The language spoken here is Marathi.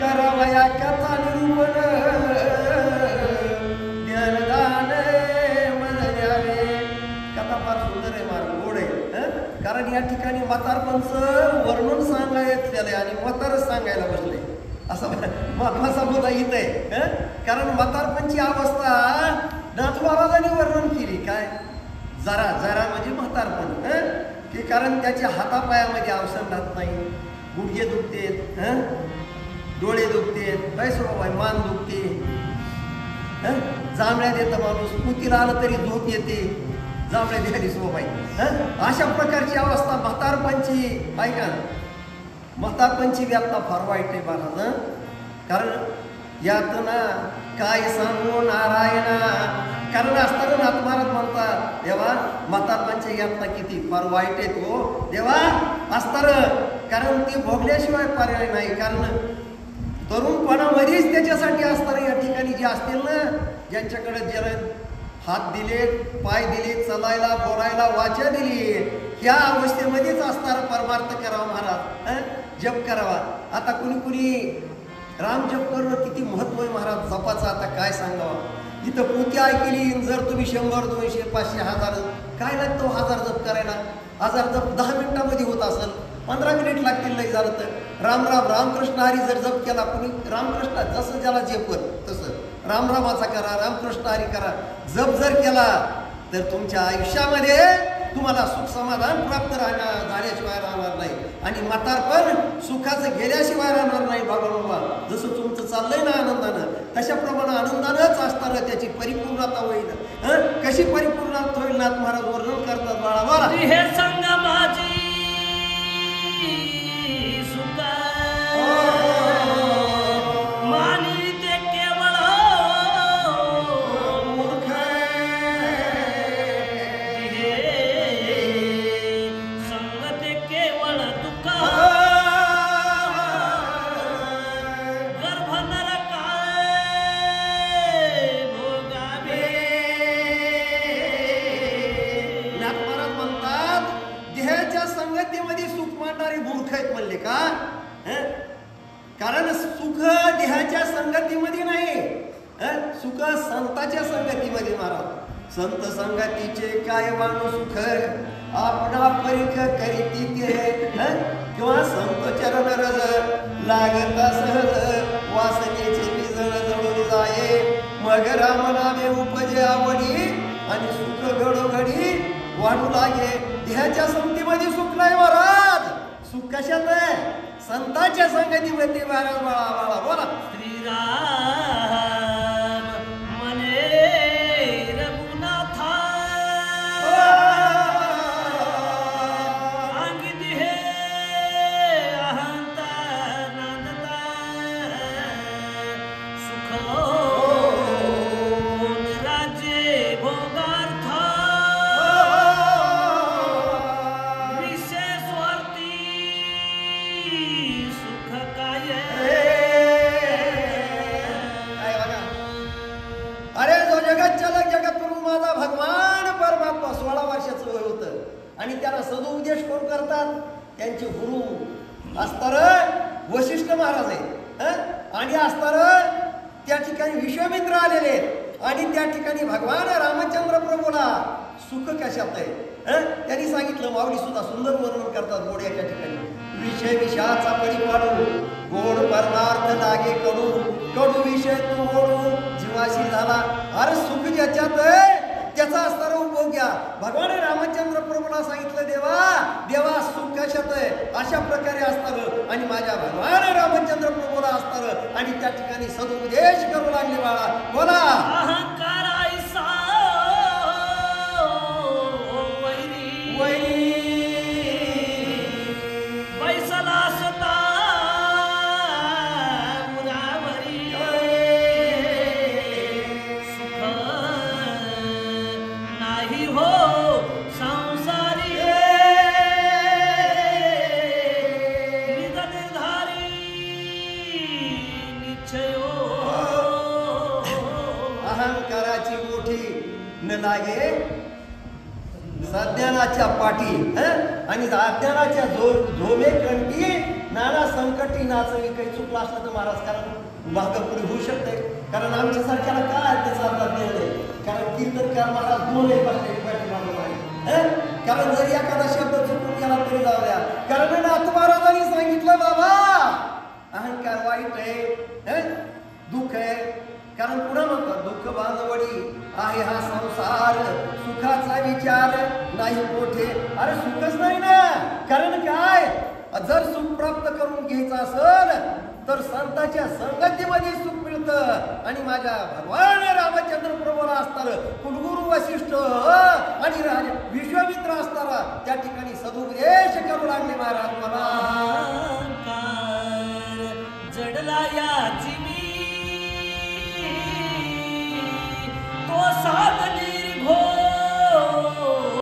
करावया कथा निरूपण ज्ञानदान मन द्यावे. कथा फार सुंदर आहे, मार गोड आहे. कारण या ठिकाणी म्हातारपणचं वर्णन सांगायचं आणि म्हातारच सांगायला बसले असा महत्वाचा मुद्दा इथं आहे. कारण म्हातारपणची अवस्था नाथ महाराजांनी वर्णन केली. काय जरा जरा म्हणजे म्हातारपण, की कारण त्याच्या हातापायामध्ये अवसान राहत नाही, गुडघे दुखतेत, डोळे दुखतेत, काय स्वभाव आहे, मान दुखते, जांभळ्या देतं माणूस, कुतीला आलं तरी झोप येते, जांभळ्या द्यायला स्वभाव आहे. अशा प्रकारची अवस्था म्हातारपणची. ऐका, म्हातारपणची व्याप्ता फार वाईट आहे महाराज. कारण यातना काय सांगू नारायणा. कारण असताना नाथ महाराज म्हणतात देवा म्हातारपणची यातना किती फार वाईट आहे तो देवा असताना, कारण ती भोगल्याशिवाय पर्याय नाही. कारण तरुणपणामध्येच त्याच्यासाठी असताना या ठिकाणी जे असतील ना, ज्यांच्याकडे जरा हात दिलेत, पाय दिलेत, चलायला बोलायला वाचा दिली, ह्या अवस्थेमध्येच असताना परमार्थ करावा महाराज, जप करावा. आता कुणी कुणी राम जप करणं किती महत्व आहे महाराज जपाचं, आता काय सांगावं. इथं पोती ऐकली, जर तुम्ही 100, 200, 500, 1000 काय लागतो 1000 जप करायला. 1000 जप 10 मिनिटामध्ये होत असेल, 15 मिनिट लागतील नाही झालं तर. राम राम रामकृष्ण हरी जर जप केला कुणी, रामकृष्ण जसं ज्याला जेपल तसं रामरामाचा करा, रामकृष्ण हरी करा, जप जर केला तर तुमच्या आयुष्यामध्ये तुम्हाला सुख समाधान प्राप्त झाल्याशिवाय राहणार नाही. आणि म्हातारपण सुखाचं गेल्याशिवाय राहणार नाही. बाबा जसं तुमचं चाललंय ना आनंदानं, तशाप्रमाणे आनंदानंच असताना त्याची परिपूर्णता होईल. कशी परिपूर्णता होईल नाथ महाराज वर्णन करतात बाळा बाळा. हे संग माझी कारण सुख देहाच्या संगतीमध्ये नाही, सुख संतांच्या संगतीमध्ये महाराज. संत संगतीचे काय वाणू सुख आपणा परिक करीती ते, किंवा संत चरण रज लागता सहज वासनेचे बिजळ जळून जाये. मग राम नामे उपजे आवडी आणि सुख घडोघडी वाढू लागे. देहाच्या संगतीमध्ये सुख नाही महाराज, सुख कशात आहे? संतांच्या संगतीमध्ये महाराज. बाळा बाळा बोला. श्रीराम मने रघुनाथा अंगित हे अहंता नंदता सुख राज्य भोगार्थ आणि त्याला सदुपदेश कोण करतात? त्यांचे गुरु असतार वशिष्ठ महाराज आहे, आणि असतार त्या ठिकाणी विश्वामित्र आलेले आणि त्या ठिकाणी भगवान रामचंद्र प्रभूला सुख कशात आहे त्यांनी सांगितलं. माऊली सुद्धा सुंदर वर्णन करतात गोड्याच्या ठिकाणी. विषय विषयाचा परिपाडू गोड परमार्थ लागे कडू, कडू विषय तू ओढू जीवाशी झाला. अरे सुख ज्याच्यात आहे त्याचा असणारा उपभोग घ्या. भगवान रामचंद्र प्रभूला सांगितलं देवा देवा सुख कशात आहे अशा प्रकारे असणार, आणि माझ्या भगवान रामचंद्र प्रभूला असणार आणि त्या ठिकाणी सदुपदेश करू लागले. बाळा बोला. अहंकार ऐसा वैरी बैसला सता मुरावरी सुख नाही हो संसारी निज निर्धारी निश्चयो. अहंकाराची मोठी न लागे सज्ञानाच्या पाठी आणि अज्ञानाच्या झोमे कंठी नाना संकटी नाचवी काही चुकलं असलं तर महाराज कारण मागं पुढे होऊ शकते कारण आमच्यासारख्याला काय त्याचा अर्थ नाही कारण कीर्तनकार महाराज दोन एक पाठीमागं आहे कारण जरी एखादा शब्द चुकून गेला तरी जाऊ द्या कारण नाथ महाराजांनी सांगितलं बाबा अहंकार वाईट आहे दुःख आहे कारण पुन्हा म्हणतात दुःख बांधवडी आहे हा संसार सुखाचा विचार नाही मोठे अरे सुखच नाही ना कारण काय जर सुख प्राप्त करून घ्यायचं असेल तर संतांच्या संगतीमध्ये सुख मिळतं आणि माझ्या भगवान रामचंद्र प्रभूला असणार कुलगुरू वशिष्ठ आणि राजा विश्वामित्र असणारा त्या ठिकाणी सदुपदेश करू लागले महाराज